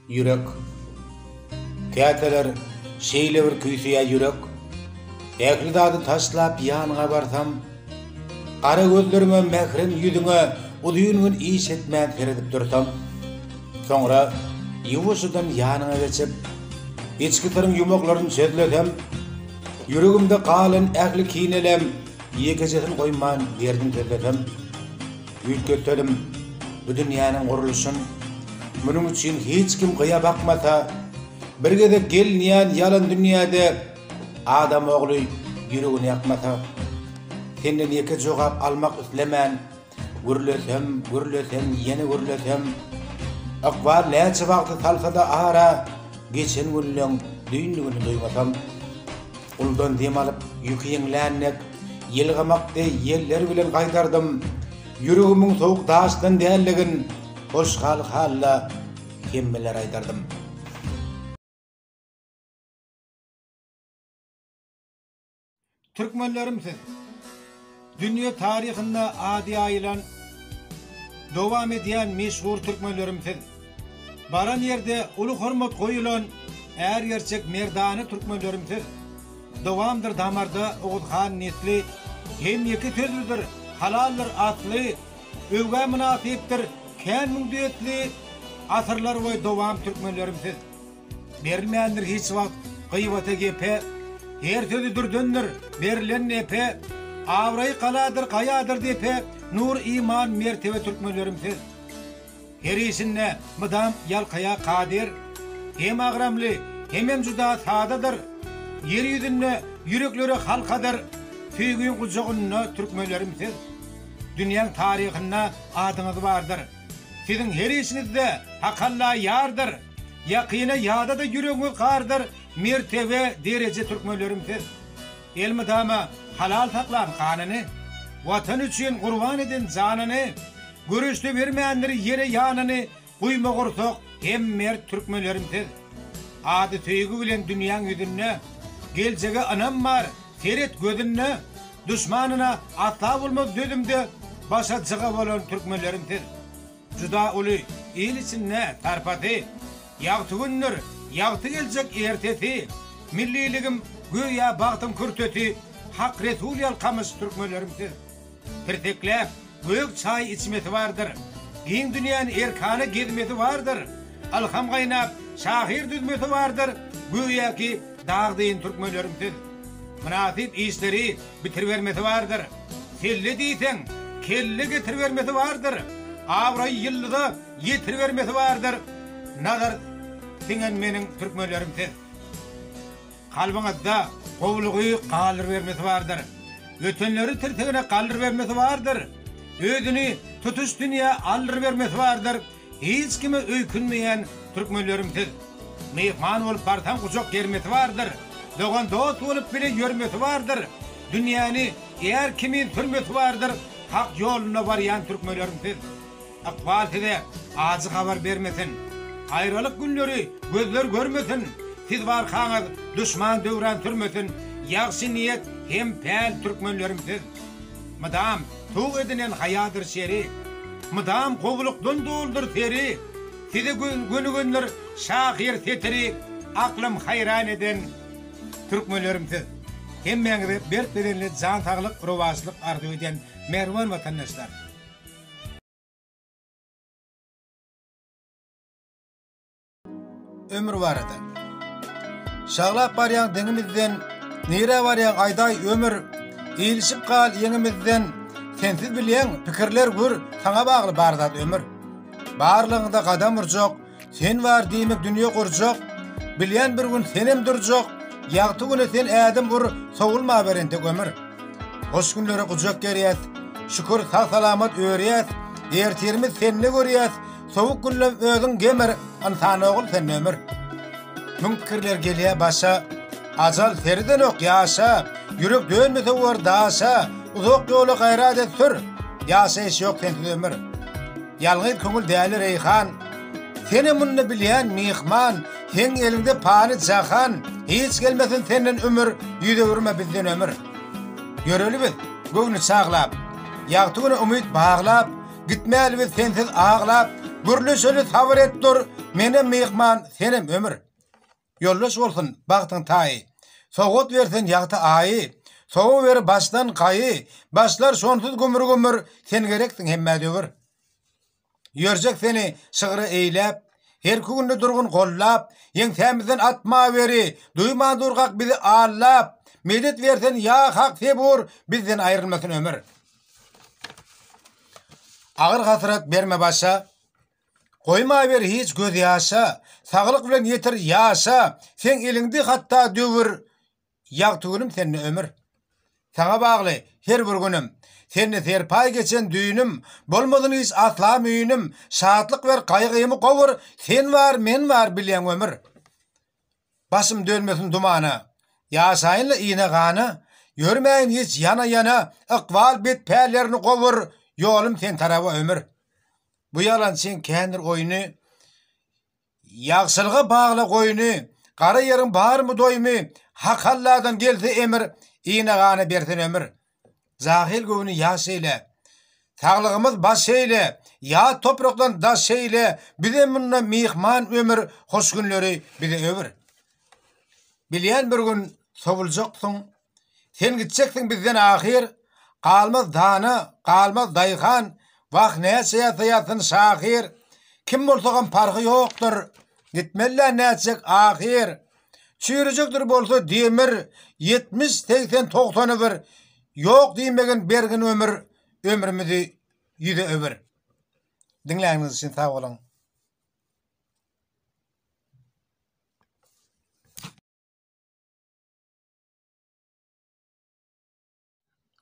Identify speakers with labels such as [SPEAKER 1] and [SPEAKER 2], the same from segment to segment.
[SPEAKER 1] Yürek. Käteler şeýle bir küýsüýä yürek. Ähli dady taşlap ýanyňa barsam, gara gözlerime mehrin ýüzüňe udyýun iş etmän teredip dursam, soňra ýuwuşydan ýanyňa geçip, içkilerin yumaklaryny sezlesem, yüregimde galan ähli kinelem, ýekejesin goýman derdin sezlesem, ýütgetdim bu dünýäniň gurulşyn, munuň üçin hiç kim gyýa bakmasa, birgede gelnýän ýalan dünýäde adam ogly yüregini ýakmasa, senden ýeke jogap almak islemän, gürlesem, ýene gürlesem, akbar näçe wagty salsa-da ara, geçen günleň düýnligini duýmasam, uldan dem alyp ýükeýinlännek, ýelgamakdy ýeller bilen gaýdardım, yüregimiň sowuk daşdan dälligin, hoşgal halla hemmeler aýdardım. Türkmenlerimsiz, dünya tarihinde adi aýylan, dowam edýän meşhur türkmenlerimsiz, baran yerde uly hormat goýulan är gerçek merdany türkmenlerimsiz, dowamdyr damarda Oğuzhan nesli, hem ýeki sözlüdür, halallyr atly, öwge münasipdir, kän müňdetli, asyrlar boýy dowam türkmenlerimsiz. Berilmändir hiç wagt gıybata gepe, her sözü dürdündir, berilen nepe, avray qaladır, qayadır depe, nur iman mertebe türkmenlerimsiz. Her işinne mıdam yalqaya qadir, hem agramli, hem juda sadadır, yer yüzünne yürekleri halkadır, süýgün gujagyna türkmenlerimsiz. Dünýäň taryhyna adyňyz bardyr. Siziň her işinizde hakalla yardır, yakyna ýada da yüregiňiz gardyr, mertebe derece türkmenlerimsiz. El mydama halal saklan kanyny, watan üçin gurban eden janyny, görüşde bermändir ýere ýanyny, guýma gursak hem mert türkmenlerimsiz. Ady süýgü bilen dünýäň ýüzüne, geljege anam bar, seret gözünne, düşmanyna atla bolmak dödümde başa jyga bolan türkmenlerimsiz. Juda uly el içinde tarpaty, ýagty günler, ýagty geljek erteti, milliligim göýä bagtym kürteti, hak resul ýalkamyş türkmenlerimsiz. Pirtekläp göýük çaý içmeti bardyr, giň dünýäni erkany gezmeti bardyr, alham gaýnap şahir düzmeti bardyr, göýä ki dagdyn türkmenlerimsiz. Münasip işleri bitirbermeti bardyr, kelli diýsen, kelli getirbermeti bardyr, awray ýyllyda ýetirbermeti bardyr. Nazar diňen meniň türkmenlerimsiz. Kalbyňyzda gowlugy galyr bermesi bardyr. Ötenleri tirtegine galyr bermesi bardyr. Özüni tutuş dünýä aldyr bermesi bardyr. Hiç kime öýkünmeýän türkmenlerimsiz. Mehman bolup barsam gujak germesi bardyr. Dogan dost bolup bile ýörmesi bardyr. Dünýäni eğer kimin türmesi bardyr, hak ýoluna barýan türkmenlerimsiz. Akbal size azy habar bermesin. Aýralyk günleri gözler görmesin. Siz barkaňyz düşman döwran türmesin. Ýagşy niýet hem päl türkmenlerimsiz. Mydam tuğ edilen hayadır şeri, mydam gowlukdan doldur teri, sizi gönügünler şahir tetiri, aklım hayran eden türkmenlerimsiz. Hemmeňize berk bedenli jan saglyk, rowaçlyk arzu eden merwan vatandaşlar. Ömür barada. Şaglap barýan diňimizden, nere barýan aýday ömür, ilişip kal ýeňimizden, sensiz bilýän pikirler gür, saňa bagly barzat ömür. Barlygyňda gadam urjak, sen bar diýmek dünýä gurjak, bilýän bir gün senem durjak, ýagty güne sen ädim bur, sowulma berentek ömür. Hoş günlere gujak gerýät, şükür sag-salamat öýrýät, ertirimiz senni görýät, sowuk günler özüň gemer, ansany ogul sen ömür. Münkirler gelýär başa, ajal seriden ok ýaşa, yürek dönmese wer daşa, uzak ýoly gaýrat et sür, ýaşaýyş ýok sensiz ömür. Ýalňyz köňül däli reyhan, seni munny bilýän mihman, sen elinde pany jahan, hiç gelmesin senden ömür, ýüze urma bizden ömür. Görelibid, göwni çaglap, ýagty güne umyt baglap, gitmäli biz sensiz aglap, gürleşeli sabır et dur, Menem mehman, senem ömür. Yollaş olsun baktın tayı. Soğut versen yağta ayı. Soğu ver baştan kayı. Başlar sonsuz gümür sen gereksin hemme dövür. Yörcek seni sığırı eylep. Her kugunda durgun kollap. Yen temizden atma veri. Duyma durgak bizi ağlap. Medet versen ya hak sebur. Bizden ayrılmasın ömür. Ağır hasret verme başa. Koyma ver hiç göz yaşa. Sağlık bilen yetir yaşa. Sen elinde hatta dövür. Yağtığınım seninle ömür. Sana bağlı her bir günüm. Seninle serpay geçen düğünüm. Bolmadın hiç asla müyünüm. Şahatlık ver kaygıyımı kovur. Sen var men var bilen ömür. Başım dönmesin dumana. Yaşayınla iğne kanı. Görmeyin hiç yana yana. Ikval bit peylerini kovur. Yolum sen tarafı ömür. Bu yalan sen kendir oyunu. Yaxşılığa bağlı koyunu. Kara yerin bağır mı doymu. Hak Allah'dan geldi emir. İğne kanı bersin ömür. Zahil gövünü yaş eyle. Sağlığımız baş eyle. Ya topraktan daş eyle. Bize bununla mihman ömür. Hoş günleri bize ömür. Bileyen bir gün sovulacaksın. Sen gideceksin bizden ahir. Kalmaz dana, kalmaz dayıkan. Vah ne seyasın şahir. Kim bolsağın parkı yoktur. Gitmeler ne edecek ahir. Çığırıcıktır bolsa demir. 70-80-90'ı ver. Yok diyemegen bergin ömür. Ömrümüzü yüze ömür. Dinleyiniz için sağ olun.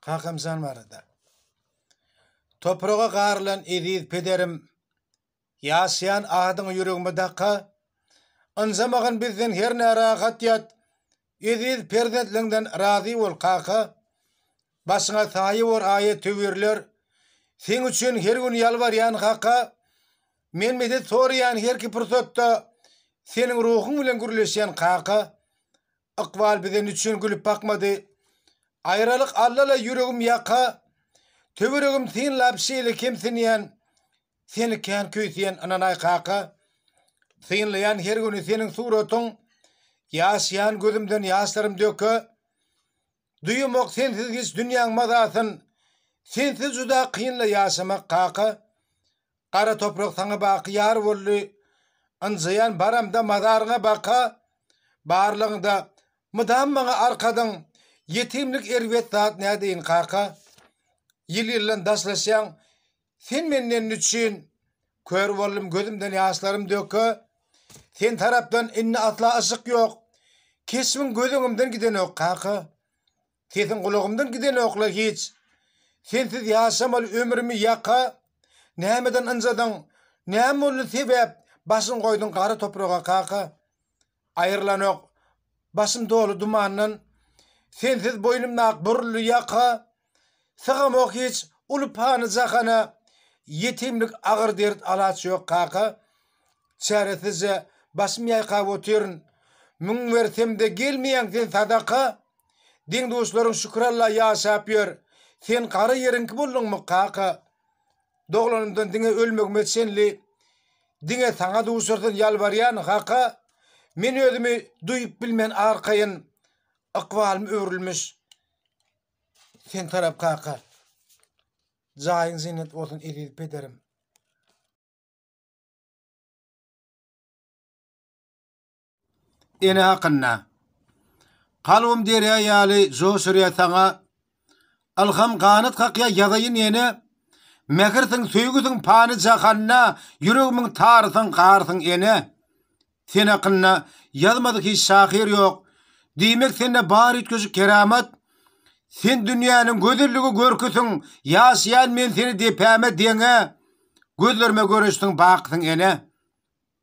[SPEAKER 1] Kakımsan var da. Toprağa qarlan ediz pederim. Yaşayan adın yüreğime dakika. Anzamağın bizden her ne rahat yat. Ediz perdentlerinden razı ol kaka. Başına sayı var ayet tüvürler. Sen üçün her gün yalvaryan kaka. Men medet sorayan her ki fırsatta. Senin ruhun bilen gürleşen kaka. Akval bizden üçün gülüp bakmadı. Ayrılık Allah'la yüreğim yaka. Tüvürüğüm sen lapsiyle kimsin yan. Seni kan köysiyen ananay kaka. Senleyen her günü senin suratın. Yaşayan gözümden yaşlarım dökü. Duyumak sensiz hiç dünyanın mazasın. Sensiz juda kıyınla yaşamak kaka. Kara toprak sana bakı yar ollu. Anzayan baramda mazarına baka. Bağırlığında mıdam bana arkadan. Yetimlik ervet saat ne deyin kaka. Yıl daslaşan. Sen menden üçün. Kör oldum gözümden yaşlarım dökü. Sen taraftan inne asla ışık yok. Kesmin gözümden giden yok kaka. Sesin kulağımdan giden yokla hiç. Sensiz yaşamalı ömrümü yaka. Nehmeden anzadan. Nehmollu sebep. Basın koydun kara toprağa kaka. Ayrılan yok. Basım dolu dumanla. Sensiz boynumda akburlu yaka. Sığam yok hiç. Ulupanı zakana. Yetimlik ağır dert alaç yok kaka. Çaresizce basım yayka oturun. Mün versem de gelmeyen sen sadaka. Din dostların şükralla yaşap yer. Sen kara yerin ki buldun mu kaka? Doğlanımdan dine ölmek metsenli. Dine sana dostlardan yalvaryan kaka. Men ödümü duyup bilmen arkayın. Akvalım örülmüş. Sen taraf kaka. Zayın zinnet olsun edip ederim. Ene hakkınna. Kalbim derya yali zo sürüye sana. Alham kanıt kakya yadayın yene. Mekirsin söygüsün panı cakanna. Yüreğimin tarısın qarsın ene. Sen hakkınna yazmadık hiç şahir yok. Demek sende barit gözü keramet. Sen dünyanın gözürlüğü görküsün. Yaşayan men seni depeme dene. Gözlerime görüştün baktın ene.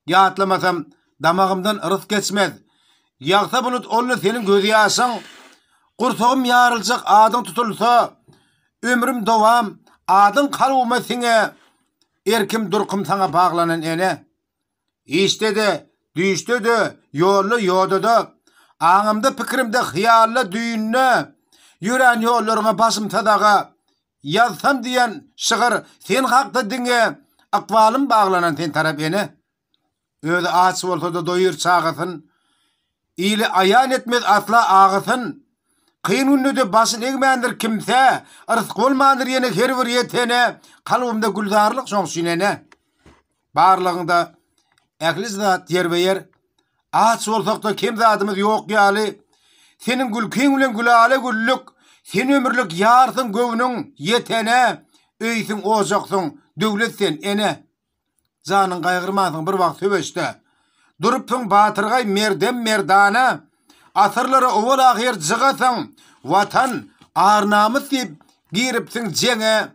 [SPEAKER 1] Yatlamasam damağımdan ırıs geçmez. Yağsa bulut onu senin gözü yaşın. Kursağım yarılacak adın tutulsa. Ömrüm dovam. Adın kalbıma sine. Erkim durkum sana bağlanan ene. İşte de, düştü de, yollu yodu da. Ağımda fikrimde hıyarlı düğünne. Yüren yollarına basım tadaga. Yazsam diyen şığır sen hakta dine. Akvalım bağlanan sen taraf ene. Öde aç bolsa da doyur çağıtın. İli ayan etmez atla ağıtın. Kıyın ünnüde basın egmendir kimse. Rızk olmandır yine her bir yetene. Kalbimde güldarlık soň sinene. Barlığında ähli zat yer ve yer. Aç bolsak da kim zatımız yok ýaly. Senin gülkün bilen gülale güllük. Sen ömürlük yarsın gövünün yetene. Öýsün ojaksın döwletsen ene. Janın gaýgyrmasyn bir wagt söbeşde. Durupyň batyrgay merdem merdana. Asırları owal ahir jygasyň. Watan arnamys diýip giripsiň jeňe.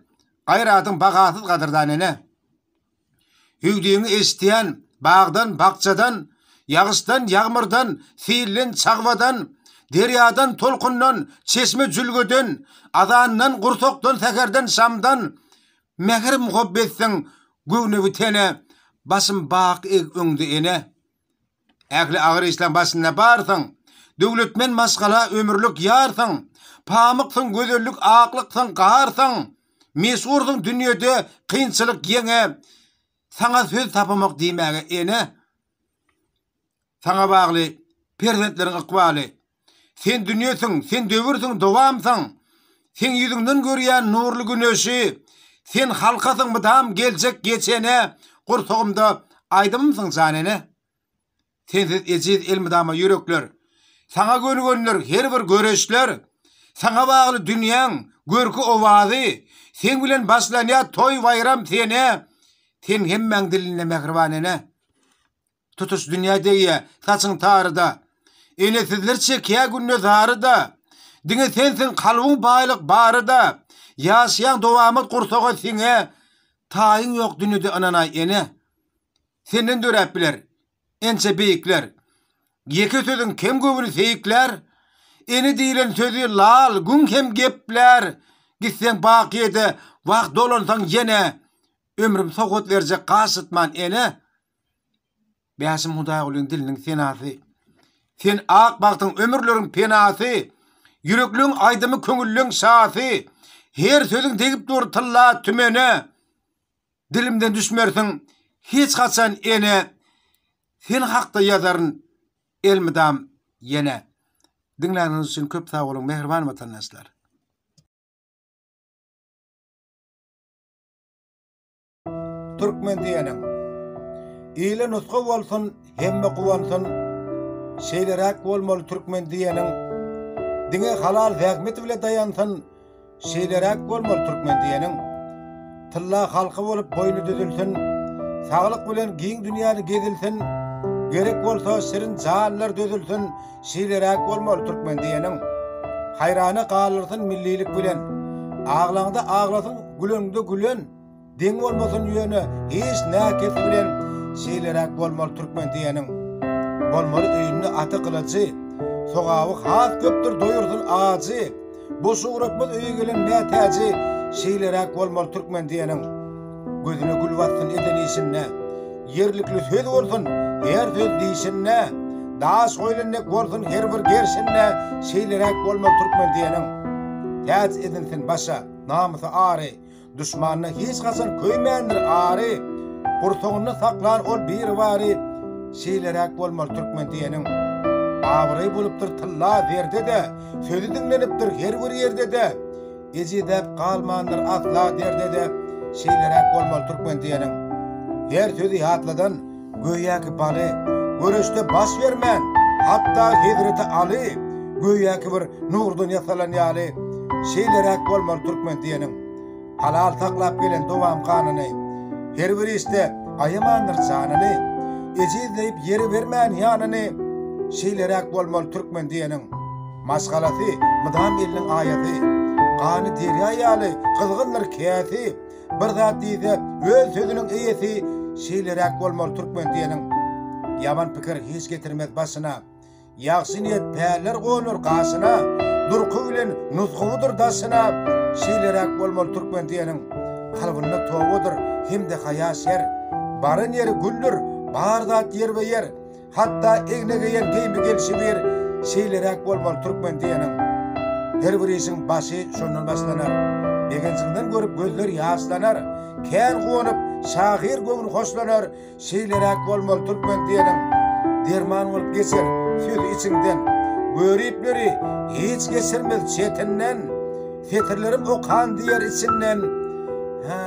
[SPEAKER 1] Gaýratyň bagasyz gadyrdan ene. Hüýdüňi eşdiýän bagdan bakçadan, ýagşdan ýagmyrdan, fiilin çagwadan, deryadan tolkundan, çeşme jülgeden, adandan gursokdan, sekerden şamdan, mehir muhabbetsin göwne bitene, basın bak öňde ene. Ähli agyr İslam basyna barsyň, döwletmen maskala ömürlük ýarsyň, pamyksyň, gözellik, aklyksyň, gaharsyň, meşhursyň dünýede kynçylyk ýeňe, sana söz tapamak diýmäge ene. Sana bagly perzentleriň ykbaly. Sen dünýäsiň, sen döwürsiň, dowamsyň. Sen ýüzüňden görýän nurly güneşi, sen halkasyň mydam geljek geçene, gursagymda aýdymsyň janene. Sensiz ejiz elmidama yürekler, sana gönügenler her bir göreşler, sana bagly dünýäň görki owazy, sen bilen başlanýar toy bayram sene, sen hemmeň diline mehribanene. Tutuş dünýädegi saçyň taryda, ene sizlerçe kiýa günne zaryda, diňe sensiň kalbyň baýlyk baryda, ýaşaýan dowamy gursaga siňe, taýyň ýok dünýede ananay ene. Senden dörep biler, ençe beýikler, ýeke sözüň kem göwüni seýikler, eni diýilen sözü lal, gün hem gepler, gitseň bakyede, wagt dolansaň ýene, ömrüm sogat berjek gaşytman ene. Bäşim Hudaýalyň diliniň senasy. Sen ak bagtyň ömürleriň penasy, yürekliň aýdymy köňüllüň şasy, her sözüň degip dur tylla tümene, dilimden düşmersiň hiç gaçan ene, sen hakda ýazaryn elmidam ýene. Dinläniňiz üçin köp sag bolun, mehriban watandaşlar. Türkmen diýenim. Ýyly nuska bolsun, hemme guwansyn. Şeýlerek bolmaly türkmen diýenim. Diňe halal zähmet bile dayansyn. Şeýlerek bolmaly türkmen diýenim. Tylla halky bolup boýny düzülsün. Saglyk bilen giň dünýäni gezilsin. Gerek bolsa şirin jalanlar dözülsün. Şeýlerek bolmaly türkmen diýenim. Hayrana galyrsyn millilik bilen. Aglaňda aglasyn, güleňde gülen. Deň bolmasyn ýöne hiç näkes bilen. Şeýlerek bolmaly türkmen diýenim. Bolmaly öýünni aty kılaçy. Sogawy has köpdir doýursun ağaçy. Bu suratmaz öýe gelen mätäji. Şeýlerek bolmaly türkmen diýenim. Gözüne gül batsyn eden işinne. Yerlikli söz bolsun, her söz diýişinne. Daş goýlannek bolsun her bir gerşinne. Şeýlerek bolmaly türkmen diýenim. Täz edinsin başa, namysy ary. Düşmanına hiç gaçan köýmändir ary. Gursogyny saklar ol bir bary. Şeýlerek bolmaly türkmen diýenim. Awry bolupdyr tylla berde de, sözü dinlenipdir her bir ýerde de. Ejidep galmandyr asla derde de. Şeýlerek bolmaly türkmen diýenim. Her sözü hatladan göýäki baly, göreşde baş bermän, hatda hidreti aly, göýäki bir nurdan ýasalan ýaly. Şeýlerek bolmaly türkmen diýenim. Halal taklap gelen dowam kanyny, her bir işte aýamandyr janyny, ejiz diýip ýeri bermän ýanyny. Şeýlerek bolmaly türkmen diýenim. Maşgalasy mydam eliniň aýaty, gany derýa ýaly, kızgyndyr käsi, bir zat diýse öz sözüniň eýesi. Şeýlerek bolmaly türkmen diýenim. Yaman pikir hiç getirmez başyna, ýagşy niýet päler gonur gaşyna, durky bilen nuzguwydyr daşyna. Şeýlerek bolmaly türkmen diýenim. Kalbynda towadyr hemde haýaşer, baryn ýeri güllür, bar zat ýer we ýer. Hatta egnege ýer geými gelşi bir. Şeýlerek bolmaly türkmen diýenim. Her bir işiň başy şondan başlanar. Degençiňden görüp gözler ýaşlanar. Kän gowunyp
[SPEAKER 2] şahir göňül hoşlanar şeýlerek bolmaly türkmen diýenim derman bolup geçer sözi içinden görüpleri hiç geçirmez çetinden fetirlerim okan diýer içinden ha